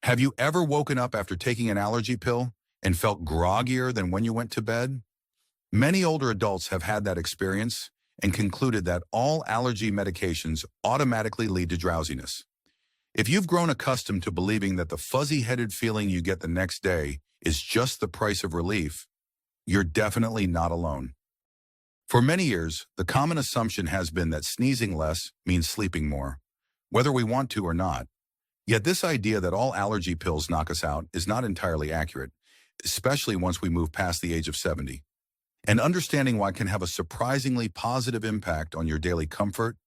Have you ever woken up after taking an allergy pill and felt groggier than when you went to bed? Many older adults have had that experience and concluded that all allergy medications automatically lead to drowsiness. If you've grown accustomed to believing that the fuzzy-headed feeling you get the next day is just the price of relief, you're definitely not alone. For many years, the common assumption has been that sneezing less means sleeping more, whether we want to or not. Yet this idea that all allergy pills knock us out is not entirely accurate, especially once we move past the age of 70. And understanding why can have a surprisingly positive impact on your daily comfort,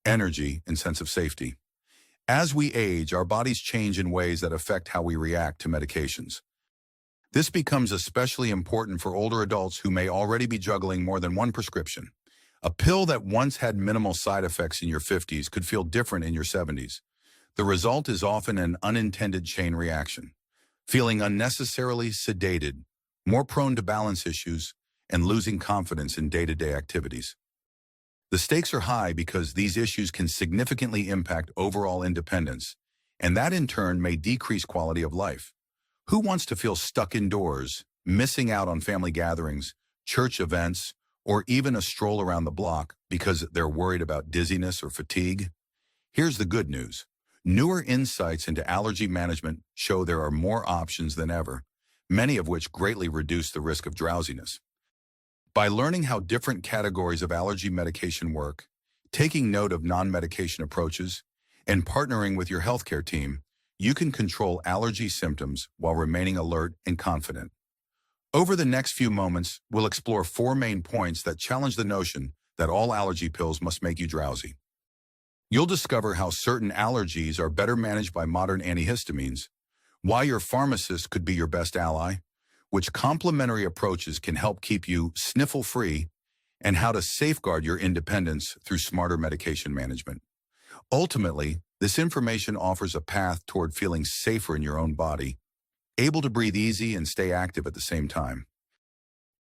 energy, and sense of safety. As we age, our bodies change in ways that affect how we react to medications. This becomes especially important for older adults who may already be juggling more than one prescription. A pill that once had minimal side effects in your 50s could feel different in your 70s. The result is often an unintended chain reaction, feeling unnecessarily sedated, more prone to balance issues, and losing confidence in day-to-day activities. The stakes are high because these issues can significantly impact overall independence, and that in turn may decrease quality of life. Who wants to feel stuck indoors, missing out on family gatherings, church events, or even a stroll around the block because they're worried about dizziness or fatigue? Here's the good news. Newer insights into allergy management show there are more options than ever, many of which greatly reduce the risk of drowsiness. By learning how different categories of allergy medication work, taking note of non-medication approaches, and partnering with your healthcare team, you can control allergy symptoms while remaining alert and confident. Over the next few moments, we'll explore 4 main points that challenge the notion that all allergy pills must make you drowsy. You'll discover how certain allergies are better managed by modern antihistamines, why your pharmacist could be your best ally, which complementary approaches can help keep you sniffle-free, and how to safeguard your independence through smarter medication management. Ultimately, this information offers a path toward feeling safer in your own body, able to breathe easy and stay active at the same time.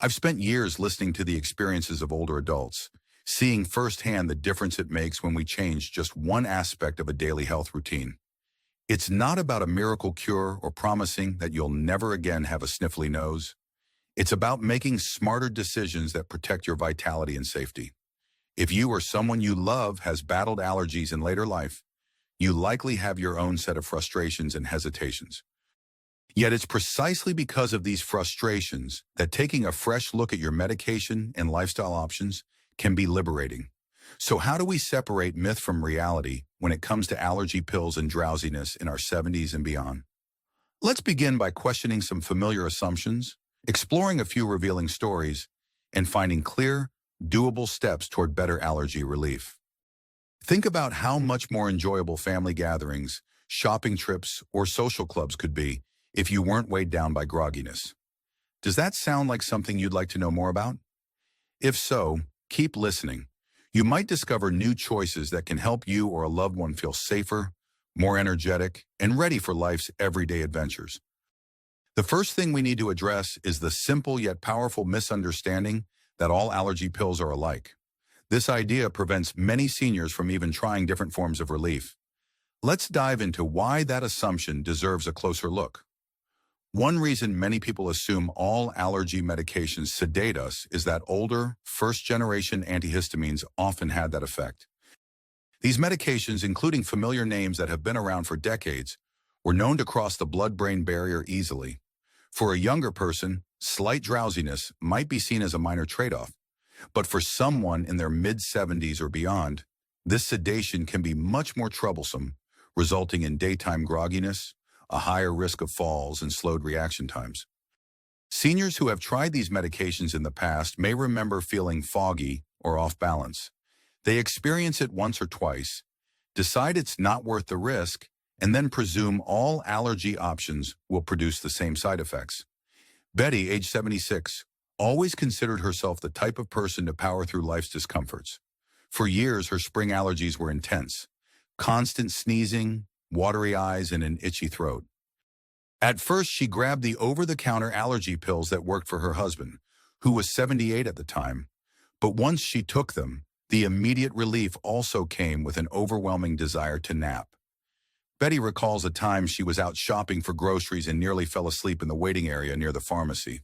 I've spent years listening to the experiences of older adults, seeing firsthand the difference it makes when we change just one aspect of a daily health routine. It's not about a miracle cure or promising that you'll never again have a sniffly nose. It's about making smarter decisions that protect your vitality and safety. If you or someone you love has battled allergies in later life, you likely have your own set of frustrations and hesitations. Yet it's precisely because of these frustrations that taking a fresh look at your medication and lifestyle options can be liberating. So how do we separate myth from reality when it comes to allergy pills and drowsiness in our 70s and beyond? Let's begin by questioning some familiar assumptions, exploring a few revealing stories, and finding clear, doable steps toward better allergy relief. Think about how much more enjoyable family gatherings, shopping trips, or social clubs could be if you weren't weighed down by grogginess. Does that sound like something you'd like to know more about? If so, keep listening. You might discover new choices that can help you or a loved one feel safer, more energetic, and ready for life's everyday adventures. The first thing we need to address is the simple yet powerful misunderstanding that all allergy pills are alike. This idea prevents many seniors from even trying different forms of relief. Let's dive into why that assumption deserves a closer look. One reason many people assume all allergy medications sedate us is that older, first-generation antihistamines often had that effect. These medications, including familiar names that have been around for decades, were known to cross the blood-brain barrier easily. For a younger person, slight drowsiness might be seen as a minor trade-off, but for someone in their mid-70s or beyond, this sedation can be much more troublesome, resulting in daytime grogginess, a higher risk of falls, and slowed reaction times. Seniors who have tried these medications in the past may remember feeling foggy or off balance. They experience it once or twice, decide it's not worth the risk, and then presume all allergy options will produce the same side effects. Betty, age 76, always considered herself the type of person to power through life's discomforts. For years, her spring allergies were intense. Constant sneezing, watery eyes, and an itchy throat. At first, she grabbed the over-the-counter allergy pills that worked for her husband, who was 78 at the time. But once she took them, the immediate relief also came with an overwhelming desire to nap. Betty recalls a time she was out shopping for groceries and nearly fell asleep in the waiting area near the pharmacy.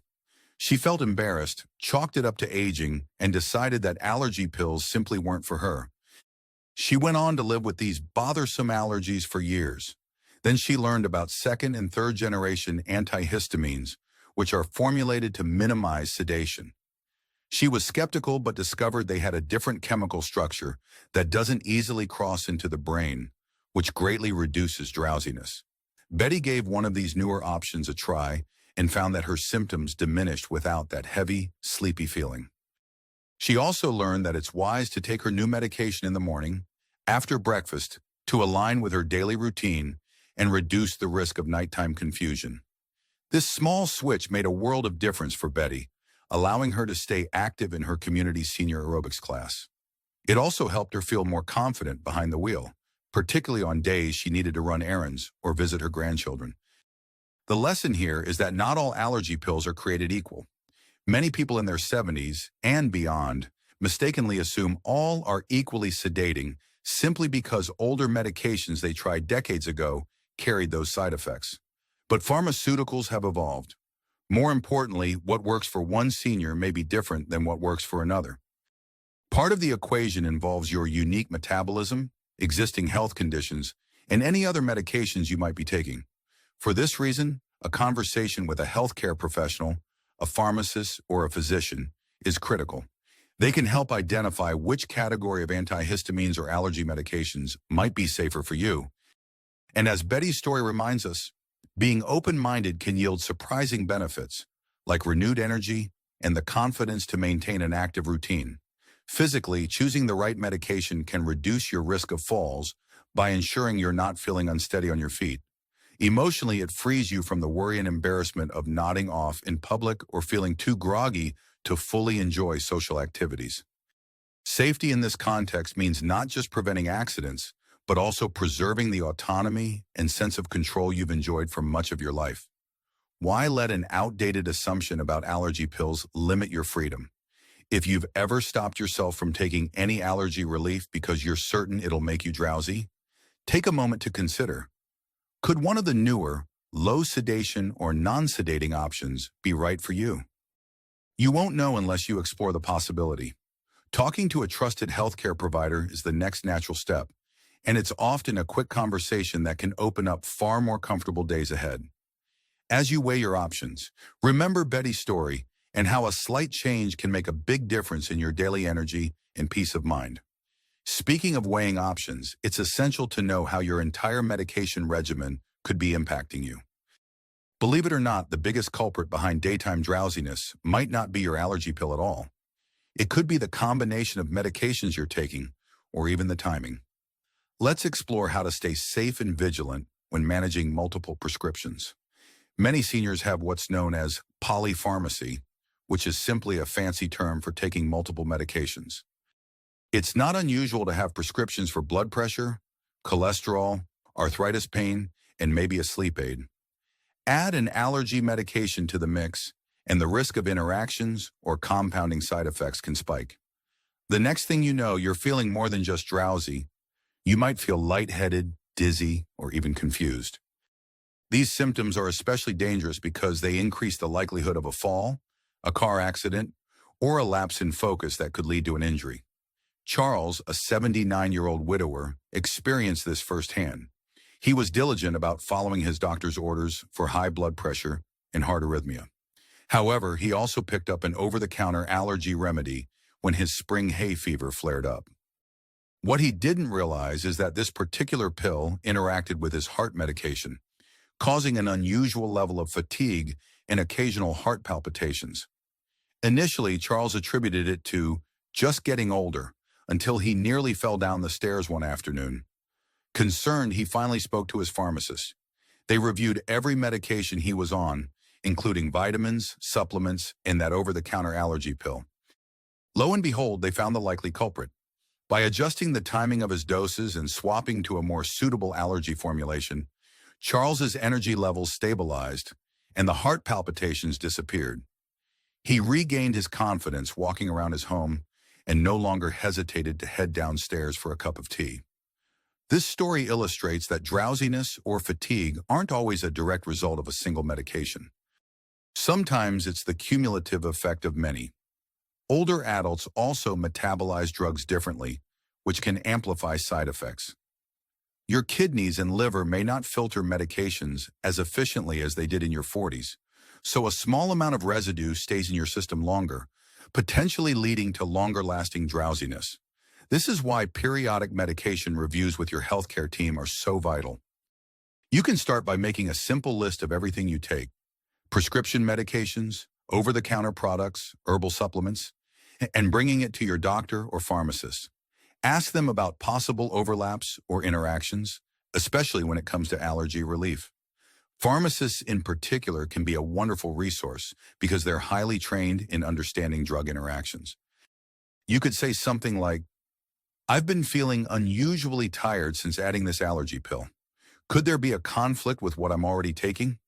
She felt embarrassed, chalked it up to aging, and decided that allergy pills simply weren't for her. She went on to live with these bothersome allergies for years. Then she learned about second and third generation antihistamines, which are formulated to minimize sedation. She was skeptical but discovered they had a different chemical structure that doesn't easily cross into the brain, which greatly reduces drowsiness. Betty gave one of these newer options a try and found that her symptoms diminished without that heavy, sleepy feeling. She also learned that it's wise to take her new medication in the morning, after breakfast, to align with her daily routine and reduce the risk of nighttime confusion. This small switch made a world of difference for Betty, allowing her to stay active in her community senior aerobics class. It also helped her feel more confident behind the wheel, particularly on days she needed to run errands or visit her grandchildren. The lesson here is that not all allergy pills are created equal. Many people in their 70s and beyond mistakenly assume all are equally sedating simply because older medications they tried decades ago carried those side effects. But pharmaceuticals have evolved. More importantly, what works for one senior may be different than what works for another. Part of the equation involves your unique metabolism, existing health conditions, and any other medications you might be taking. For this reason, a conversation with a healthcare professional, a pharmacist, or a physician is critical. They can help identify which category of antihistamines or allergy medications might be safer for you. And as Betty's story reminds us, being open-minded can yield surprising benefits, like renewed energy and the confidence to maintain an active routine. Physically, choosing the right medication can reduce your risk of falls by ensuring you're not feeling unsteady on your feet. Emotionally, it frees you from the worry and embarrassment of nodding off in public or feeling too groggy to fully enjoy social activities. Safety in this context means not just preventing accidents, but also preserving the autonomy and sense of control you've enjoyed for much of your life. Why let an outdated assumption about allergy pills limit your freedom? If you've ever stopped yourself from taking any allergy relief because you're certain it'll make you drowsy, take a moment to consider, could one of the newer, low sedation or non-sedating options be right for you? You won't know unless you explore the possibility. Talking to a trusted healthcare provider is the next natural step, and it's often a quick conversation that can open up far more comfortable days ahead. As you weigh your options, remember Betty's story and how a slight change can make a big difference in your daily energy and peace of mind. Speaking of weighing options, it's essential to know how your entire medication regimen could be impacting you. Believe it or not, the biggest culprit behind daytime drowsiness might not be your allergy pill at all. It could be the combination of medications you're taking, or even the timing. Let's explore how to stay safe and vigilant when managing multiple prescriptions. Many seniors have what's known as polypharmacy, which is simply a fancy term for taking multiple medications. It's not unusual to have prescriptions for blood pressure, cholesterol, arthritis pain, and maybe a sleep aid. Add an allergy medication to the mix, and the risk of interactions or compounding side effects can spike. The next thing you know, you're feeling more than just drowsy. You might feel lightheaded, dizzy, or even confused. These symptoms are especially dangerous because they increase the likelihood of a fall, a car accident, or a lapse in focus that could lead to an injury. Charles, a 79-year-old widower, experienced this firsthand. He was diligent about following his doctor's orders for high blood pressure and heart arrhythmia. However, he also picked up an over-the-counter allergy remedy when his spring hay fever flared up. What he didn't realize is that this particular pill interacted with his heart medication, causing an unusual level of fatigue and occasional heart palpitations. Initially, Charles attributed it to just getting older, until he nearly fell down the stairs one afternoon. Concerned, he finally spoke to his pharmacist. They reviewed every medication he was on, including vitamins, supplements, and that over-the-counter allergy pill. Lo and behold, they found the likely culprit. By adjusting the timing of his doses and swapping to a more suitable allergy formulation, Charles's energy levels stabilized, and the heart palpitations disappeared. He regained his confidence walking around his home and no longer hesitated to head downstairs for a cup of tea. This story illustrates that drowsiness or fatigue aren't always a direct result of a single medication. Sometimes it's the cumulative effect of many. Older adults also metabolize drugs differently, which can amplify side effects. Your kidneys and liver may not filter medications as efficiently as they did in your 40s, so a small amount of residue stays in your system longer, potentially leading to longer-lasting drowsiness. This is why periodic medication reviews with your healthcare team are so vital. You can start by making a simple list of everything you take: prescription medications, over-the-counter products, herbal supplements, and bringing it to your doctor or pharmacist. Ask them about possible overlaps or interactions, especially when it comes to allergy relief. Pharmacists in particular can be a wonderful resource because they're highly trained in understanding drug interactions. You could say something like, "I've been feeling unusually tired since adding this allergy pill. Could there be a conflict with what I'm already taking?"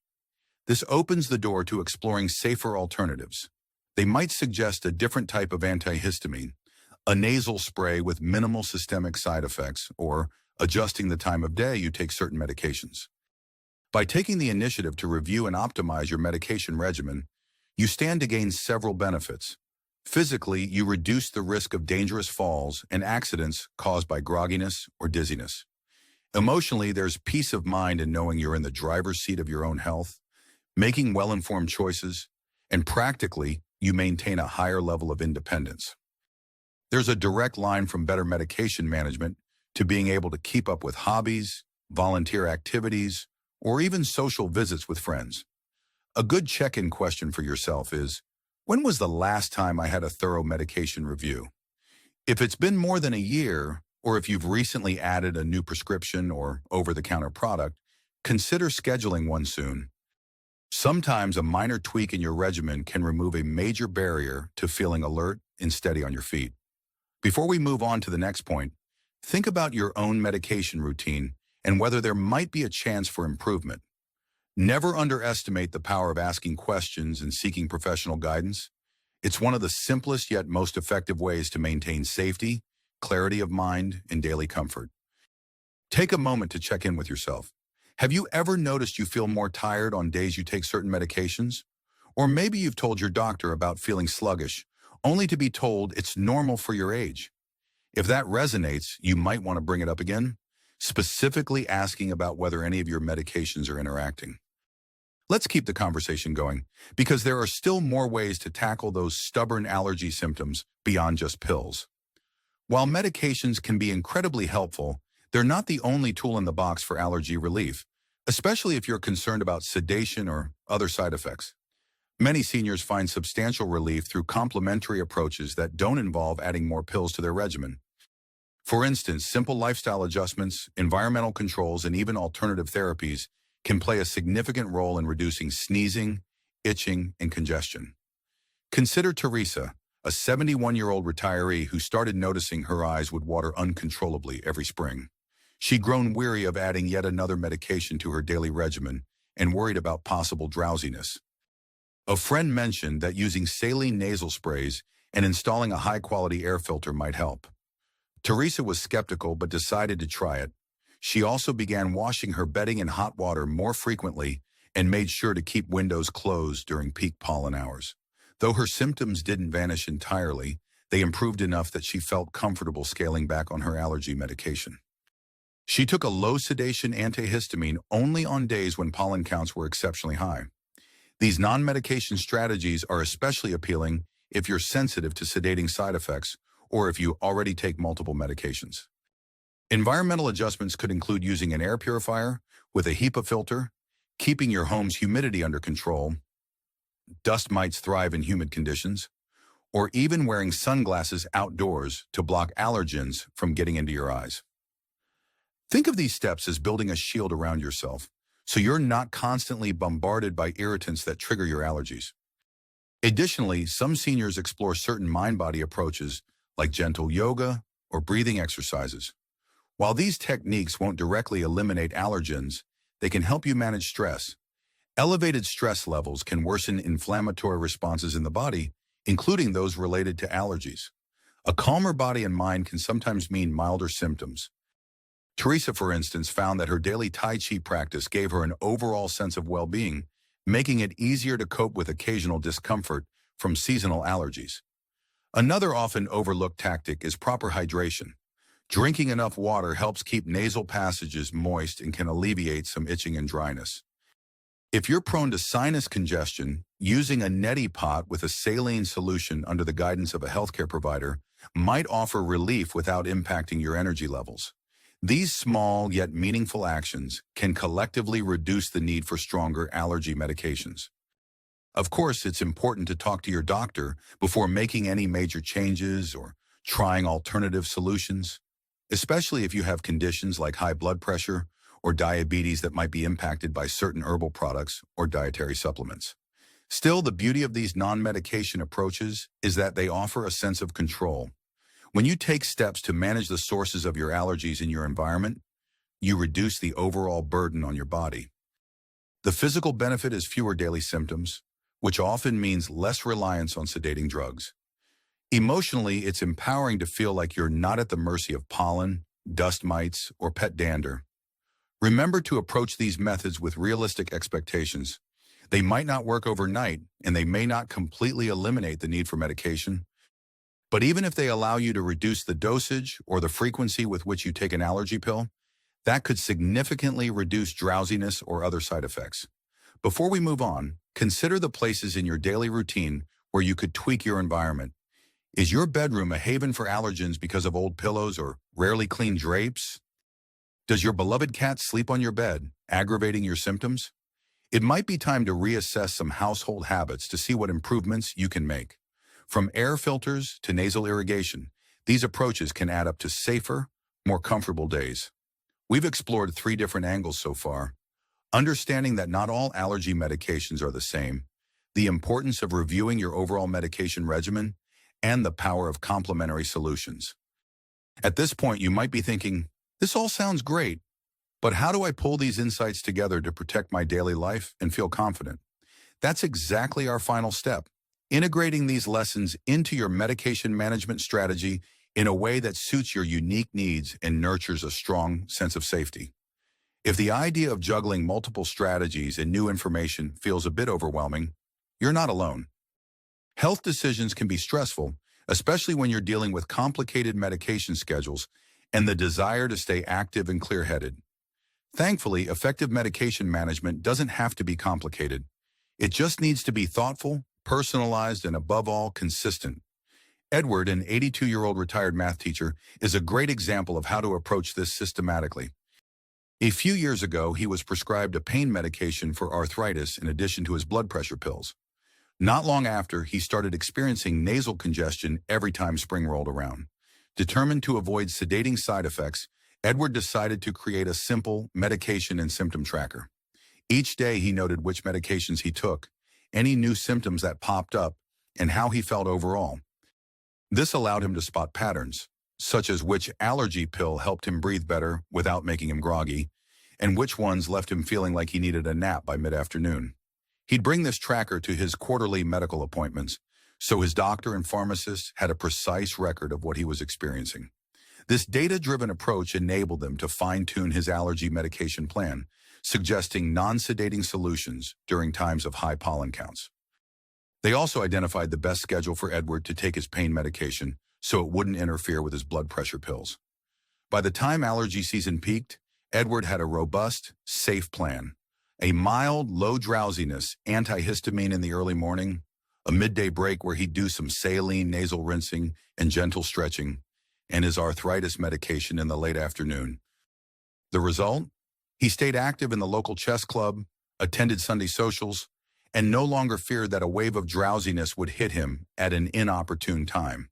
This opens the door to exploring safer alternatives. They might suggest a different type of antihistamine, a nasal spray with minimal systemic side effects, or adjusting the time of day you take certain medications. By taking the initiative to review and optimize your medication regimen, you stand to gain several benefits. Physically, you reduce the risk of dangerous falls and accidents caused by grogginess or dizziness. Emotionally, there's peace of mind in knowing you're in the driver's seat of your own health, making well-informed choices, and practically, you maintain a higher level of independence. There's a direct line from better medication management to being able to keep up with hobbies, volunteer activities, or even social visits with friends. A good check-in question for yourself is, when was the last time I had a thorough medication review? If it's been more than a year, or if you've recently added a new prescription or over-the-counter product, consider scheduling one soon. Sometimes a minor tweak in your regimen can remove a major barrier to feeling alert and steady on your feet. Before we move on to the next point, think about your own medication routine and whether there might be a chance for improvement. Never underestimate the power of asking questions and seeking professional guidance. It's one of the simplest yet most effective ways to maintain safety, clarity of mind, and daily comfort. Take a moment to check in with yourself. Have you ever noticed you feel more tired on days you take certain medications? Or maybe you've told your doctor about feeling sluggish, only to be told it's normal for your age. If that resonates, you might want to bring it up again, specifically asking about whether any of your medications are interacting. Let's keep the conversation going, because there are still more ways to tackle those stubborn allergy symptoms beyond just pills. While medications can be incredibly helpful, they're not the only tool in the box for allergy relief, especially if you're concerned about sedation or other side effects. Many seniors find substantial relief through complementary approaches that don't involve adding more pills to their regimen. For instance, simple lifestyle adjustments, environmental controls, and even alternative therapies can play a significant role in reducing sneezing, itching, and congestion. Consider Teresa, a 71-year-old retiree who started noticing her eyes would water uncontrollably every spring. She'd grown weary of adding yet another medication to her daily regimen and worried about possible drowsiness. A friend mentioned that using saline nasal sprays and installing a high-quality air filter might help. Teresa was skeptical but decided to try it. She also began washing her bedding in hot water more frequently and made sure to keep windows closed during peak pollen hours. Though her symptoms didn't vanish entirely, they improved enough that she felt comfortable scaling back on her allergy medication. She took a low-sedation antihistamine only on days when pollen counts were exceptionally high. These non-medication strategies are especially appealing if you're sensitive to sedating side effects or if you already take multiple medications. Environmental adjustments could include using an air purifier with a HEPA filter, keeping your home's humidity under control. Dust mites thrive in humid conditions, or even wearing sunglasses outdoors to block allergens from getting into your eyes. Think of these steps as building a shield around yourself, so you're not constantly bombarded by irritants that trigger your allergies. Additionally, some seniors explore certain mind-body approaches like gentle yoga or breathing exercises. While these techniques won't directly eliminate allergens, they can help you manage stress. Elevated stress levels can worsen inflammatory responses in the body, including those related to allergies. A calmer body and mind can sometimes mean milder symptoms. Teresa, for instance, found that her daily Tai Chi practice gave her an overall sense of well-being, making it easier to cope with occasional discomfort from seasonal allergies. Another often overlooked tactic is proper hydration. Drinking enough water helps keep nasal passages moist and can alleviate some itching and dryness. If you're prone to sinus congestion, using a neti pot with a saline solution under the guidance of a healthcare provider might offer relief without impacting your energy levels. These small yet meaningful actions can collectively reduce the need for stronger allergy medications. Of course, it's important to talk to your doctor before making any major changes or trying alternative solutions, especially if you have conditions like high blood pressure or diabetes that might be impacted by certain herbal products or dietary supplements. Still, the beauty of these non-medication approaches is that they offer a sense of control. When you take steps to manage the sources of your allergies in your environment, you reduce the overall burden on your body. The physical benefit is fewer daily symptoms, which often means less reliance on sedating drugs. Emotionally, it's empowering to feel like you're not at the mercy of pollen, dust mites, or pet dander. Remember to approach these methods with realistic expectations. They might not work overnight, and they may not completely eliminate the need for medication. But even if they allow you to reduce the dosage or the frequency with which you take an allergy pill, that could significantly reduce drowsiness or other side effects. Before we move on, consider the places in your daily routine where you could tweak your environment. Is your bedroom a haven for allergens because of old pillows or rarely cleaned drapes? Does your beloved cat sleep on your bed, aggravating your symptoms? It might be time to reassess some household habits to see what improvements you can make. From air filters to nasal irrigation, these approaches can add up to safer, more comfortable days. We've explored 3 different angles so far. Understanding that not all allergy medications are the same, the importance of reviewing your overall medication regimen, and the power of complementary solutions. At this point, you might be thinking, this all sounds great, but how do I pull these insights together to protect my daily life and feel confident? That's exactly our final step, integrating these lessons into your medication management strategy in a way that suits your unique needs and nurtures a strong sense of safety. If the idea of juggling multiple strategies and new information feels a bit overwhelming, you're not alone. Health decisions can be stressful, especially when you're dealing with complicated medication schedules and the desire to stay active and clear-headed. Thankfully, effective medication management doesn't have to be complicated. It just needs to be thoughtful, personalized, and above all, consistent. Edward, an 82-year-old retired math teacher, is a great example of how to approach this systematically. A few years ago, he was prescribed a pain medication for arthritis in addition to his blood pressure pills. Not long after, he started experiencing nasal congestion every time spring rolled around. Determined to avoid sedating side effects, Edward decided to create a simple medication and symptom tracker. Each day he noted which medications he took, any new symptoms that popped up, and how he felt overall. This allowed him to spot patterns, such as which allergy pill helped him breathe better without making him groggy, and which ones left him feeling like he needed a nap by mid-afternoon. He'd bring this tracker to his quarterly medical appointments, so his doctor and pharmacist had a precise record of what he was experiencing. This data-driven approach enabled them to fine-tune his allergy medication plan, suggesting non-sedating solutions during times of high pollen counts. They also identified the best schedule for Edward to take his pain medication so it wouldn't interfere with his blood pressure pills. By the time allergy season peaked, Edward had a robust, safe plan. A mild, low drowsiness antihistamine in the early morning, a midday break where he'd do some saline nasal rinsing and gentle stretching, and his arthritis medication in the late afternoon. The result? He stayed active in the local chess club, attended Sunday socials, and no longer feared that a wave of drowsiness would hit him at an inopportune time.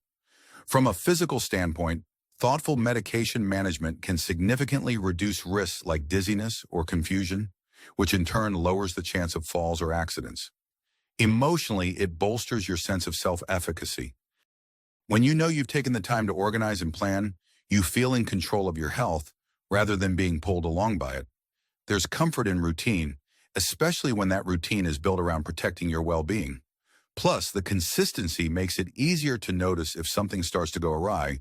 From a physical standpoint, thoughtful medication management can significantly reduce risks like dizziness or confusion, which in turn lowers the chance of falls or accidents. Emotionally, it bolsters your sense of self-efficacy. When you know you've taken the time to organize and plan, you feel in control of your health rather than being pulled along by it. There's comfort in routine, especially when that routine is built around protecting your well-being. Plus, the consistency makes it easier to notice if something starts to go awry,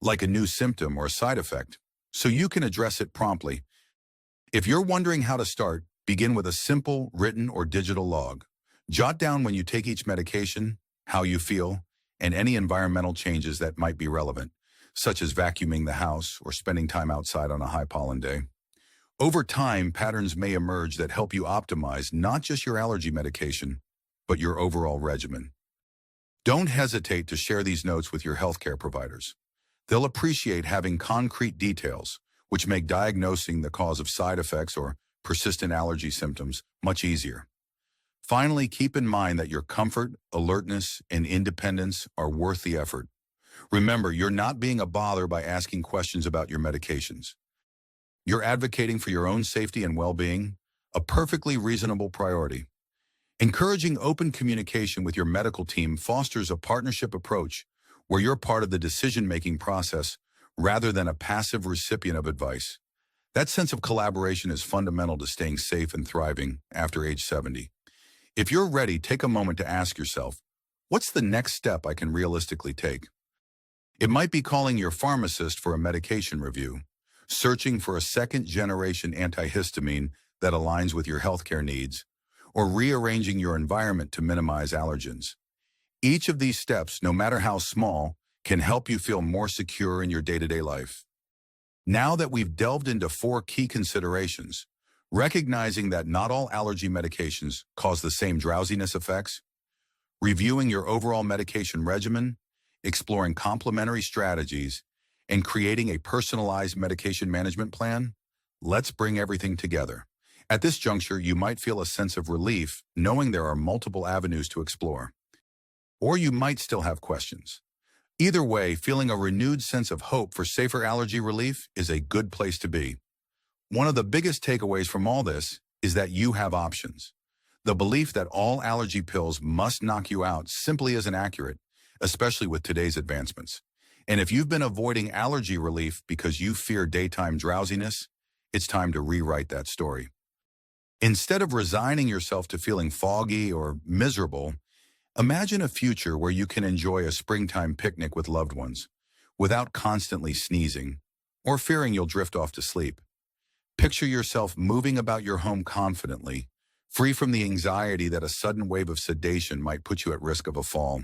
like a new symptom or a side effect. so you can address it promptly. If you're wondering how to start, begin with a simple written or digital log. Jot down when you take each medication, how you feel, and any environmental changes that might be relevant, such as vacuuming the house or spending time outside on a high pollen day. Over time, patterns may emerge that help you optimize not just your allergy medication, but your overall regimen. Don't hesitate to share these notes with your healthcare providers. They'll appreciate having concrete details, which make diagnosing the cause of side effects or persistent allergy symptoms much easier. Finally, keep in mind that your comfort, alertness, and independence are worth the effort. Remember, you're not being a bother by asking questions about your medications. You're advocating for your own safety and well-being, a perfectly reasonable priority. Encouraging open communication with your medical team fosters a partnership approach where you're part of the decision-making process rather than a passive recipient of advice. That sense of collaboration is fundamental to staying safe and thriving after age 70. If you're ready, take a moment to ask yourself, what's the next step I can realistically take? It might be calling your pharmacist for a medication review, searching for a second-generation antihistamine that aligns with your healthcare needs, or rearranging your environment to minimize allergens. Each of these steps, no matter how small, can help you feel more secure in your day-to-day life. Now that we've delved into 4 key considerations, recognizing that not all allergy medications cause the same drowsiness effects, reviewing your overall medication regimen, exploring complementary strategies, and creating a personalized medication management plan, let's bring everything together. At this juncture, you might feel a sense of relief knowing there are multiple avenues to explore. Or you might still have questions. Either way, feeling a renewed sense of hope for safer allergy relief is a good place to be. One of the biggest takeaways from all this is that you have options. The belief that all allergy pills must knock you out simply isn't accurate, especially with today's advancements. And if you've been avoiding allergy relief because you fear daytime drowsiness, it's time to rewrite that story. Instead of resigning yourself to feeling foggy or miserable, imagine a future where you can enjoy a springtime picnic with loved ones without constantly sneezing or fearing you'll drift off to sleep. Picture yourself moving about your home confidently, free from the anxiety that a sudden wave of sedation might put you at risk of a fall.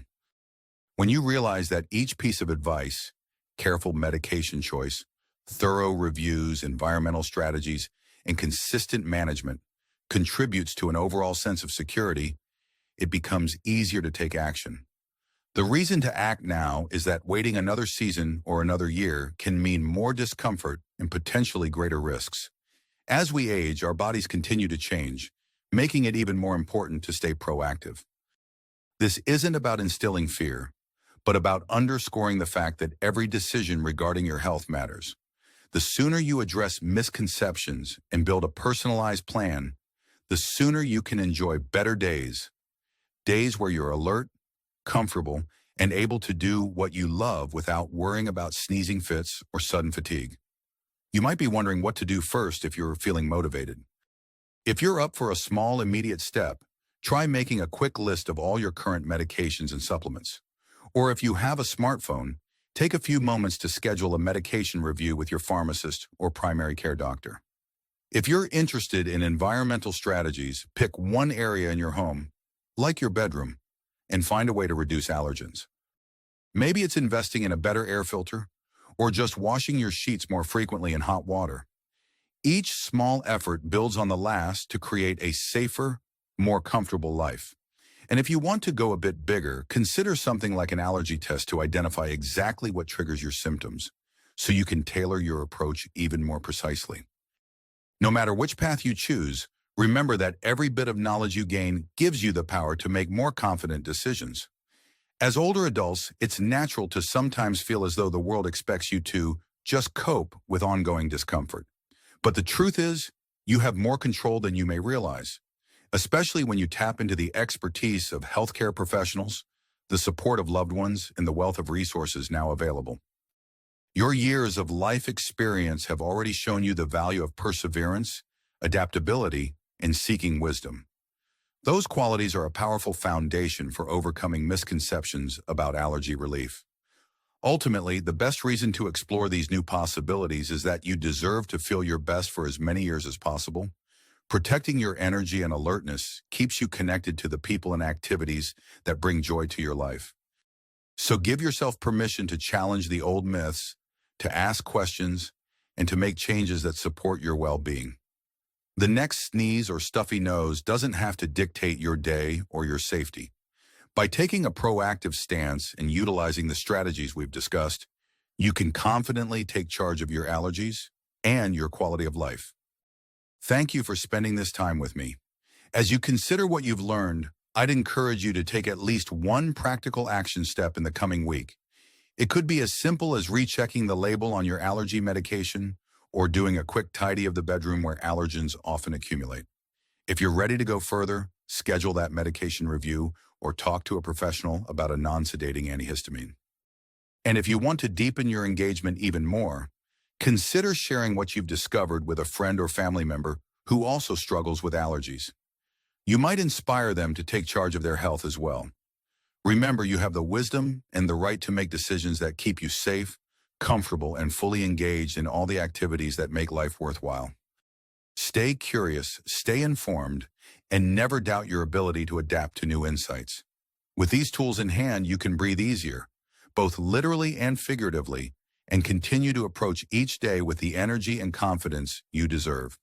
When you realize that each piece of advice, careful medication choice, thorough reviews, environmental strategies, and consistent management contributes to an overall sense of security, it becomes easier to take action. The reason to act now is that waiting another season or another year can mean more discomfort and potentially greater risks. As we age, our bodies continue to change, making it even more important to stay proactive. This isn't about instilling fear, but about underscoring the fact that every decision regarding your health matters. The sooner you address misconceptions and build a personalized plan, the sooner you can enjoy better days where you're alert, comfortable, and able to do what you love without worrying about sneezing fits or sudden fatigue. You might be wondering what to do first if you're feeling motivated. If you're up for a small, immediate step, try making a quick list of all your current medications and supplements. Or if you have a smartphone, take a few moments to schedule a medication review with your pharmacist or primary care doctor. If you're interested in environmental strategies, pick one area in your home, like your bedroom, and find a way to reduce allergens. Maybe it's investing in a better air filter, or just washing your sheets more frequently in hot water. Each small effort builds on the last to create a safer, more comfortable life. And if you want to go a bit bigger, consider something like an allergy test to identify exactly what triggers your symptoms, so you can tailor your approach even more precisely. No matter which path you choose, remember that every bit of knowledge you gain gives you the power to make more confident decisions. As older adults, it's natural to sometimes feel as though the world expects you to just cope with ongoing discomfort. But the truth is, you have more control than you may realize, especially when you tap into the expertise of healthcare professionals, the support of loved ones, and the wealth of resources now available. Your years of life experience have already shown you the value of perseverance, adaptability, and seeking wisdom. Those qualities are a powerful foundation for overcoming misconceptions about allergy relief. Ultimately, the best reason to explore these new possibilities is that you deserve to feel your best for as many years as possible. Protecting your energy and alertness keeps you connected to the people and activities that bring joy to your life. So give yourself permission to challenge the old myths, to ask questions, and to make changes that support your well-being. The next sneeze or stuffy nose doesn't have to dictate your day or your safety. By taking a proactive stance and utilizing the strategies we've discussed, you can confidently take charge of your allergies and your quality of life. Thank you for spending this time with me. As you consider what you've learned, I'd encourage you to take at least one practical action step in the coming week. It could be as simple as rechecking the label on your allergy medication or doing a quick tidy of the bedroom where allergens often accumulate. If you're ready to go further, schedule that medication review or talk to a professional about a non-sedating antihistamine. And if you want to deepen your engagement even more, consider sharing what you've discovered with a friend or family member who also struggles with allergies. You might inspire them to take charge of their health as well. Remember, you have the wisdom and the right to make decisions that keep you safe, comfortable, and fully engaged in all the activities that make life worthwhile. Stay curious, stay informed, and never doubt your ability to adapt to new insights. With these tools in hand, you can breathe easier, both literally and figuratively, and continue to approach each day with the energy and confidence you deserve.